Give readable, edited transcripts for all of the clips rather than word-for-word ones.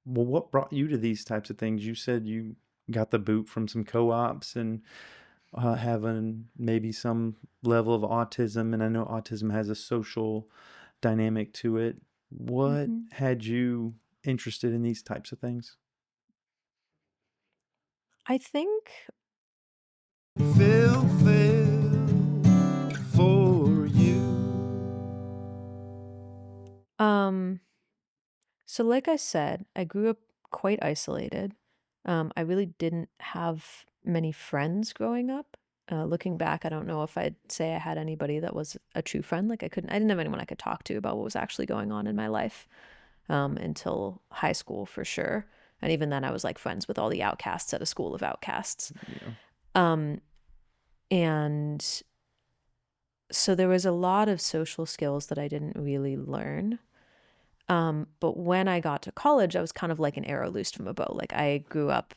Well, what brought you to these types of things? You said you got the boot from some co-ops and having maybe some level of autism, and I know autism has a social dynamic to it. What Hmm. had you interested in these types of things? I think, Fail for you. um, so like I said, I grew up quite isolated. I really didn't have many friends growing up. Looking back, I don't know if I'd say I had anybody that was a true friend. Like I didn't have anyone I could talk to about what was actually going on in my life, until high school for sure. And even then, I was like friends with all the outcasts at a school of outcasts. Yeah. Um, and so there was a lot of social skills that I didn't really learn. But when I got to college, I was kind of like an arrow loosed from a bow. Like I grew up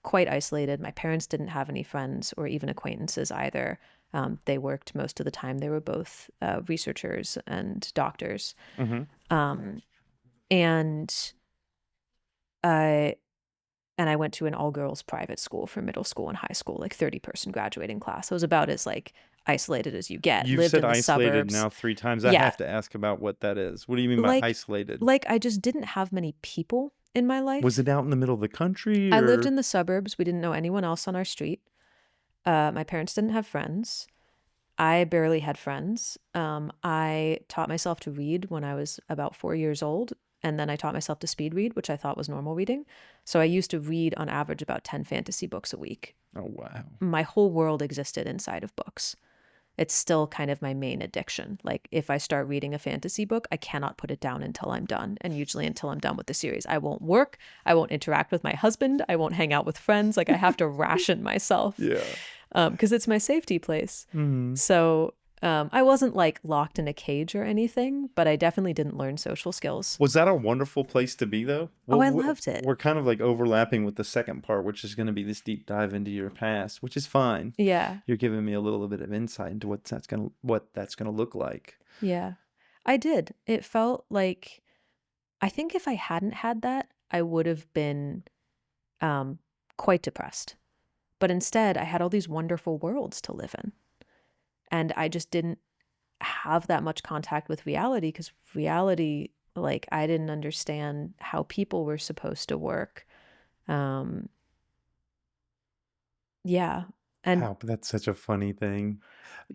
quite isolated. My parents didn't have any friends or even acquaintances either. They worked most of the time. They were both researchers and doctors. Mm-hmm. Um, and I and I went to an all girls private school for middle school and high school, like 30-person graduating class. So it was about as like isolated as you get. You've Lived said in the isolated suburbs. now three times. I Yeah, have to ask about what that is. What do you mean by like isolated? like I just didn't have many people in my Was life. it out in the middle of the country I lived or? in the suburbs. We didn't know anyone else on our street. My parents didn't have friends. I barely had friends. I taught myself to read when I was about 4 years old, and then I taught myself to speed read, which I thought was normal reading. So I used to read on average about 10 fantasy books a week. Oh, wow. My whole world existed inside of books. It's still kind of my main addiction. Like if I start reading a fantasy book, I cannot put it down until I'm done, and usually until I'm done with the series. I won't work, I won't interact with my husband, I won't hang out with friends. Like I have to ration myself Yeah. because it's my safety place. Hmm. So I wasn't like locked in a cage or anything, but I definitely didn't learn social skills. Was that a wonderful place to be, though? Oh, Well, I loved it. we're kind of like overlapping with the second part, which is going to be this deep dive into your past, which is fine. Yeah, You're giving me a little bit of insight into what that's gonna look like. yeah. I did. It felt like, I think if I hadn't had that, I would have been um, quite depressed. But instead, I had all these wonderful worlds to live in. And I just didn't have that much contact with reality because reality, like, I didn't understand how people were supposed to work. Um, yeah. And How that's such a funny thing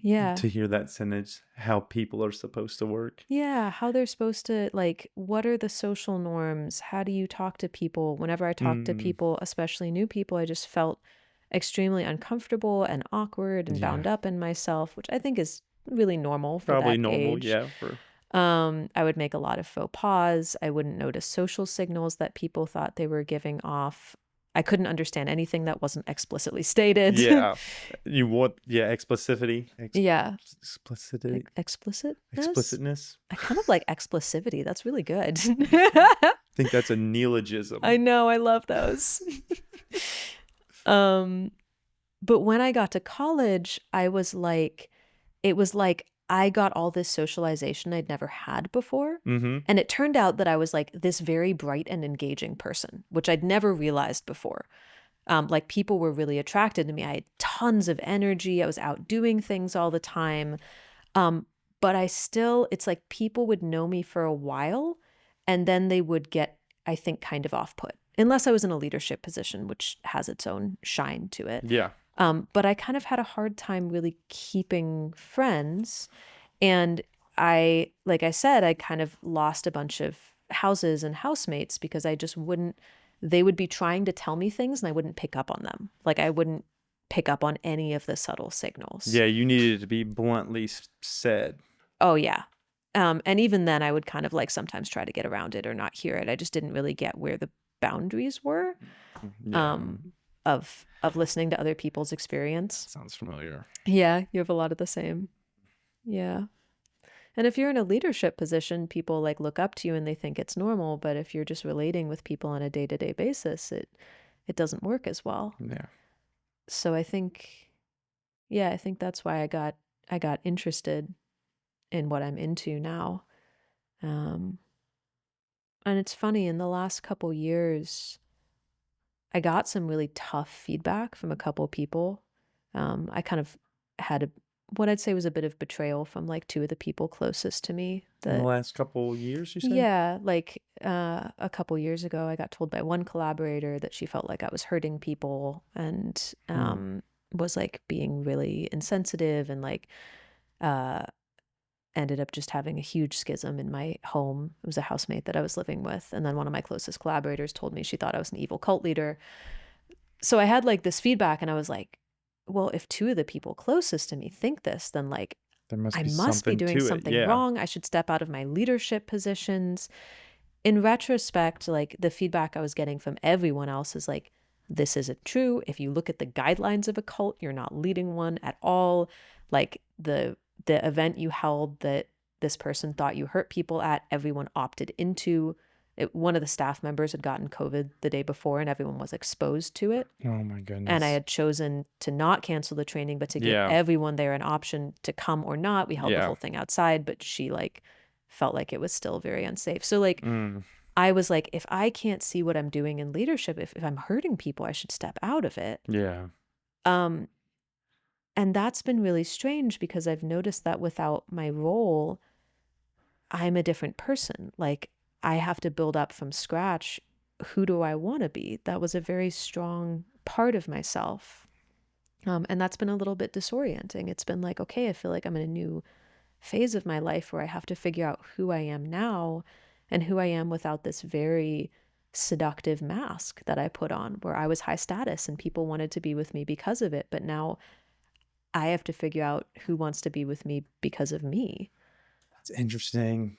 yeah, to hear that sentence, how people are supposed to work. yeah, how they're supposed to, like, what are the social norms? How do you talk to people? Whenever I talk to Mm, people, especially new people, I just felt extremely uncomfortable and awkward and yeah. bound up in myself, which I think is really normal for Probably that normal, age. yeah, for I would make a lot of faux pas. I wouldn't notice social signals that people thought they were giving off. I couldn't understand anything that wasn't explicitly stated. yeah. You want yeah, explicitity, Yeah. explicitity, Explicitness? explicitness. I kind of like explicivity. That's really good. I think that's a I neologism. know, I love those. um, but when I got to college, it was like I got all this socialization I'd never had before. Mm-hmm. And it turned out that I was like this very bright and engaging person, which I'd never realized before. Like people were really attracted to me. I had tons of energy. I was out doing things all the time. Um, but I still, it's like people would know me for a while and then they would get, I think, kind of off put, unless I was in a leadership position, which has its own shine to it. Yeah. But I kind of had a hard time really keeping friends. And I, like I said, I kind of lost a bunch of houses and housemates because I just wouldn't, they would be trying to tell me things and I wouldn't pick up on them. Like I wouldn't pick up on any of the subtle signals. Yeah, you needed it to be bluntly said. Oh, yeah. And even then, I would kind of like sometimes try to get around it or not hear it. I just didn't really get where the boundaries were Yeah. um, of listening to other people's experience. Sounds familiar. Yeah, you have a lot of the same. Yeah. And if you're in a leadership position, people like look up to you and they think it's normal. But if you're just relating with people on a day-to-day basis, it doesn't work as well. Yeah. So I think, yeah, I think that's why I got interested in what I'm into now. Um, And it's funny, in the last couple years, I got some really tough feedback from a couple people. I kind of had what I'd say was a bit of betrayal from like two of the people closest to me In the that, last couple years, you said? yeah, like a couple years ago, I got told by one collaborator that she felt like I was hurting people and Mm. was like being really insensitive and like uh, ended up just having a huge schism in my home. It was a housemate that I was living with. And then one of my closest collaborators told me she thought I was an evil cult leader. So I had like this feedback and I was like, well, if two of the people closest to me think this, then like There must I be must be something doing to it. something Yeah. wrong. I should step out of my leadership positions. In retrospect, like the feedback I was getting from everyone else is like, this isn't true. If you look at the guidelines of a cult, you're not leading one at all. Like the event you held that this person thought you hurt people at, everyone opted into. One of the staff members had gotten COVID the day before and everyone was exposed to it. Oh my And I goodness. had chosen to not cancel the training, but to give Yeah. everyone there an option to come or not. We held the Yeah. whole thing outside, but she like felt like it was still very unsafe. So like Mm. I was like, if I can't see what I'm doing in leadership, if I'm hurting people, I should step out of it. Yeah. Um, and that's been really strange because I've noticed that without my role, I'm a different person. Like I have to build up from scratch. Who do I want to be? That was a very strong part of myself. And that's been a little bit disorienting. It's been like, okay, I feel like I'm in a new phase of my life where I have to figure out who I am now and who I am without this very seductive mask that I put on, where I was high status and people wanted to be with me because of it. But now I have to figure out who wants to be with me because of me. That's interesting.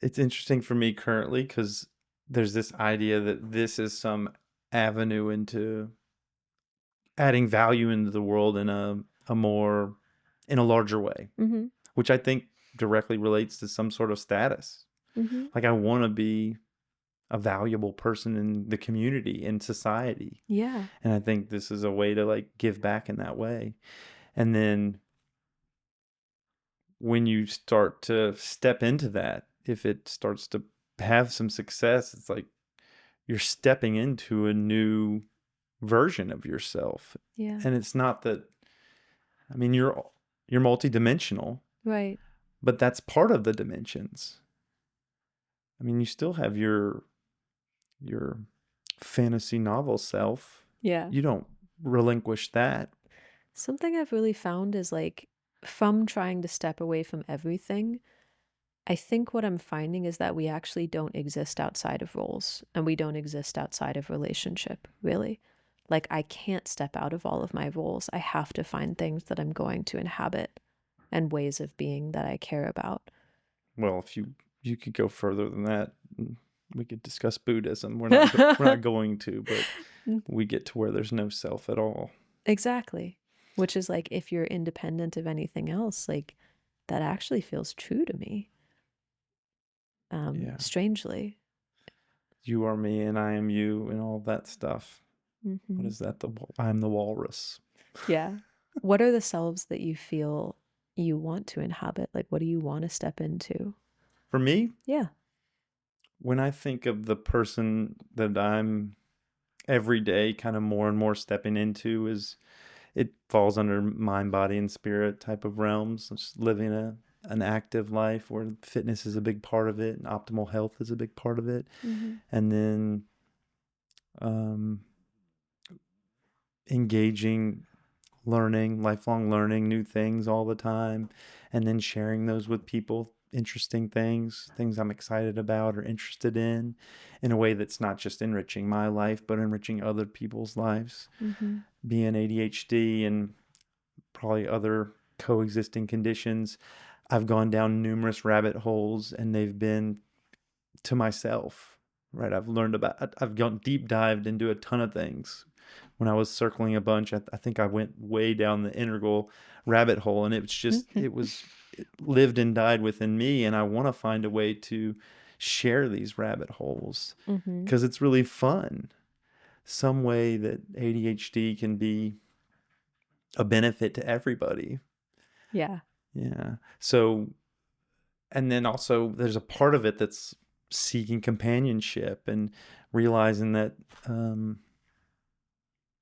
It's interesting for me currently because there's this idea that this is some avenue into adding value into the world in a more in a larger way, Mm-hmm. which I think directly relates to some sort of status. Mm-hmm. Like I want to be a valuable person in the community, in society. Yeah. And I think this is a way to like give back in that way. And then when you start to step into that, if it starts to have some success, it's like you're stepping into a new version of yourself. Yeah. And it's not that, I mean, you're multidimensional, Right. but that's part of the dimensions. I mean, you still have your fantasy novel self. Yeah. You don't relinquish that. Something I've really found is like from trying to step away from everything, I think what I'm finding is that we actually don't exist outside of roles and we don't exist outside of relationship, really. Like, I can't step out of all of my roles. I have to find things that I'm going to inhabit and ways of being that I care about. Well, if you could go further than that, we could discuss Buddhism. We're not going to, but we get to where there's no self at all. Exactly. Which is like, if you're independent of anything else, like, that actually feels true to me, Yeah. strangely. You are me and I am you and all that stuff. What Hmm. is that? I'm the walrus. Yeah. What are the selves that you feel you want to inhabit? Like, what do you want to step into? For me, Yeah. when I think of the person that I'm every day kind of more and more stepping into, is it falls under mind, body, and spirit type of realms. Just living an active life where fitness is a big part of it and optimal health is a big part of it. Hmm. And then um, engaging, learning, lifelong learning, new things all the time, and then sharing those with people, interesting things I'm excited about or interested in a way that's not just enriching my life, but enriching other people's lives. Hmm. Being ADHD and probably other coexisting conditions, I've gone down numerous rabbit holes and they've been to myself, right? I've gone deep dived into a ton of things. When I was circling a bunch, I think I went way down the integral rabbit hole, and it lived and died within me. And I want to find a way to share these rabbit holes Hmm. because it's really fun. Some way that ADHD can be a benefit to everybody. Yeah. Yeah. So, and then also there's a part of it that's seeking companionship and realizing that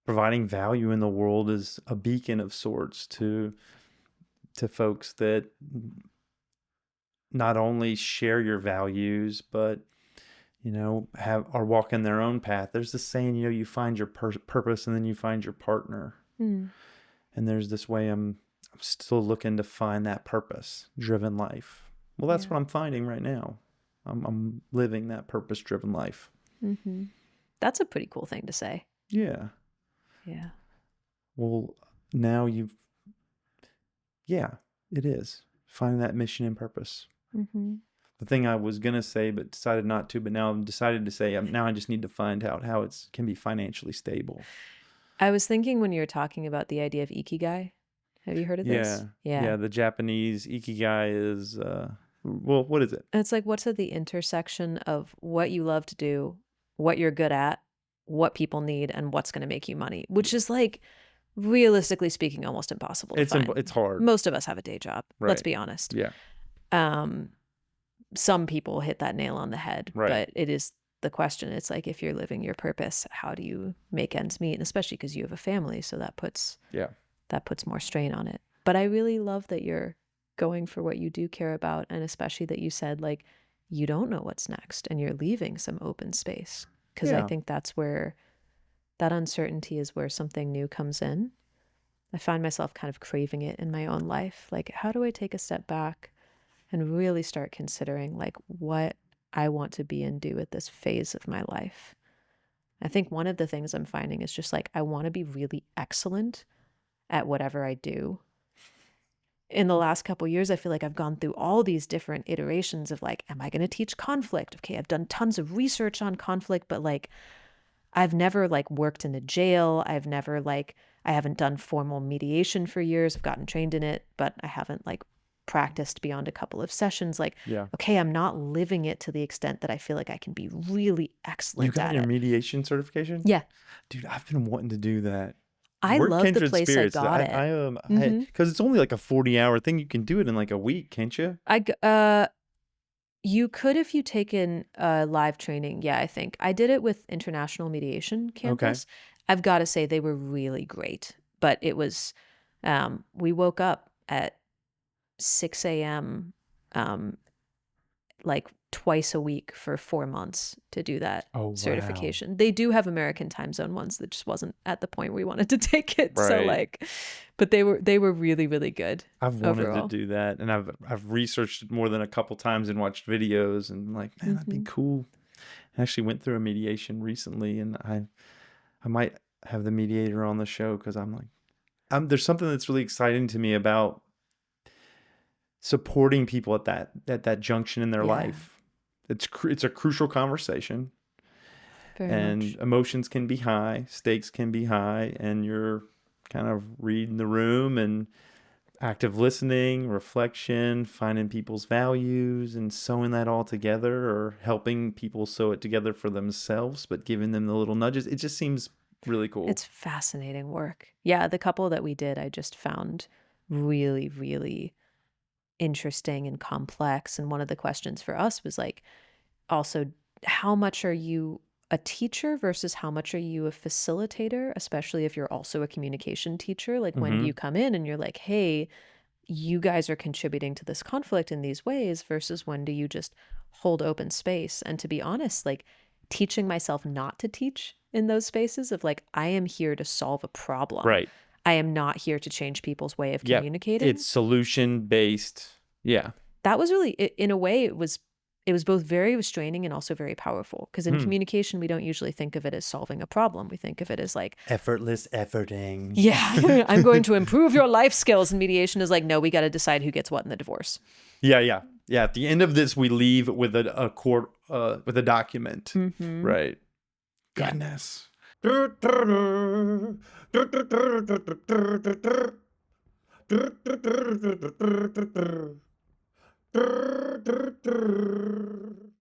providing value in the world is a beacon of sorts to folks that not only share your values, but are walking their own path. There's this saying, you find your purpose and then you find your partner. Mm. And there's this way I'm still looking to find that purpose-driven life. Well, that's Yeah. what I'm finding right now. I'm living that purpose-driven life. Mm-hmm. That's a pretty cool thing to say. Yeah. Yeah. Well, now it is. Finding that mission and purpose. Mm-hmm. The thing I was going to say but decided not to, but now I've decided to say, now I just need to find out how it can be financially stable. I was thinking when you were talking about the idea of ikigai. Have you heard of this? Yeah. The Japanese ikigai is, what is it? It's like, what's at the intersection of what you love to do, what you're good at, what people need, and what's going to make you money, which is like, realistically speaking, almost impossible to find. It's hard. Most of us have a day job. Right. Let's be honest. Yeah. Some people hit that nail on the head, right. But it is the question. It's like, if you're living your purpose, how do you make ends meet? And especially because you have a family, so that puts more strain on it. But I really love that you're going for what you do care about, and especially that you said, like, you don't know what's next and you're leaving some open space, because I think that's where that uncertainty is, where something new comes in. I find myself kind of craving it in my own life. Like, how do I take a step back and really start considering, like, what I want to be and do at this phase of my life? I think one of the things I'm finding is just like, I want to be really excellent at whatever I do. In the last couple of years, I feel like I've gone through all these different iterations of like, am I going to teach conflict? Okay, I've done tons of research on conflict, but like, I've never like worked in a jail. I haven't done formal mediation for years. I've gotten trained in it, but I haven't like practiced beyond a couple of sessions. Like, okay, I'm not living it to the extent that I feel like I can be really excellent at it. You got your mediation certification? Yeah. Dude, I've been wanting to do that. I love the place I got it. Because it's only like a 40-hour thing. You can do it in like a week, can't you? You could if you taken live training. Yeah, I think. I did it with International Mediation Campus. Okay. I've got to say they were really great. But it was, we woke up at 6 a.m. Like twice a week for 4 months to do that certification. Wow. They do have American time zone ones that just wasn't at the point we wanted to take it. Right. So like, but they were really, really good. I've wanted to do that, and I've researched it more than a couple times and watched videos, and like, man, that'd be cool. I actually went through a mediation recently, and I might have the mediator on the show, because I'm like, there's something that's really exciting to me about supporting people at that junction in their life. It's a crucial conversation. Very much. Emotions can be high, stakes can be high, and you're kind of reading the room and active listening, reflection, finding people's values and sewing that all together, or helping people sew it together for themselves, but giving them the little nudges. It just seems really cool. It's fascinating work. Yeah, the couple that we did, I just found really, really interesting and complex. And one of the questions for us was like, also, how much are you a teacher versus how much are you a facilitator, especially if you're also a communication teacher? Like, when do you come in and you're like, hey, you guys are contributing to this conflict in these ways, versus when do you just hold open space? And to be honest, like, teaching myself not to teach in those spaces of like, I am here to solve a problem. Right. I am not here to change people's way of communicating. It's solution-based. Yeah. That was really, in a way, it was both very restraining and also very powerful. Because in communication, we don't usually think of it as solving a problem. We think of it as like effortless efforting. Yeah. I'm going to improve your life skills. And mediation is like, no, we got to decide who gets what in the divorce. Yeah. At the end of this, we leave with a court, with a document. Right. Goodness.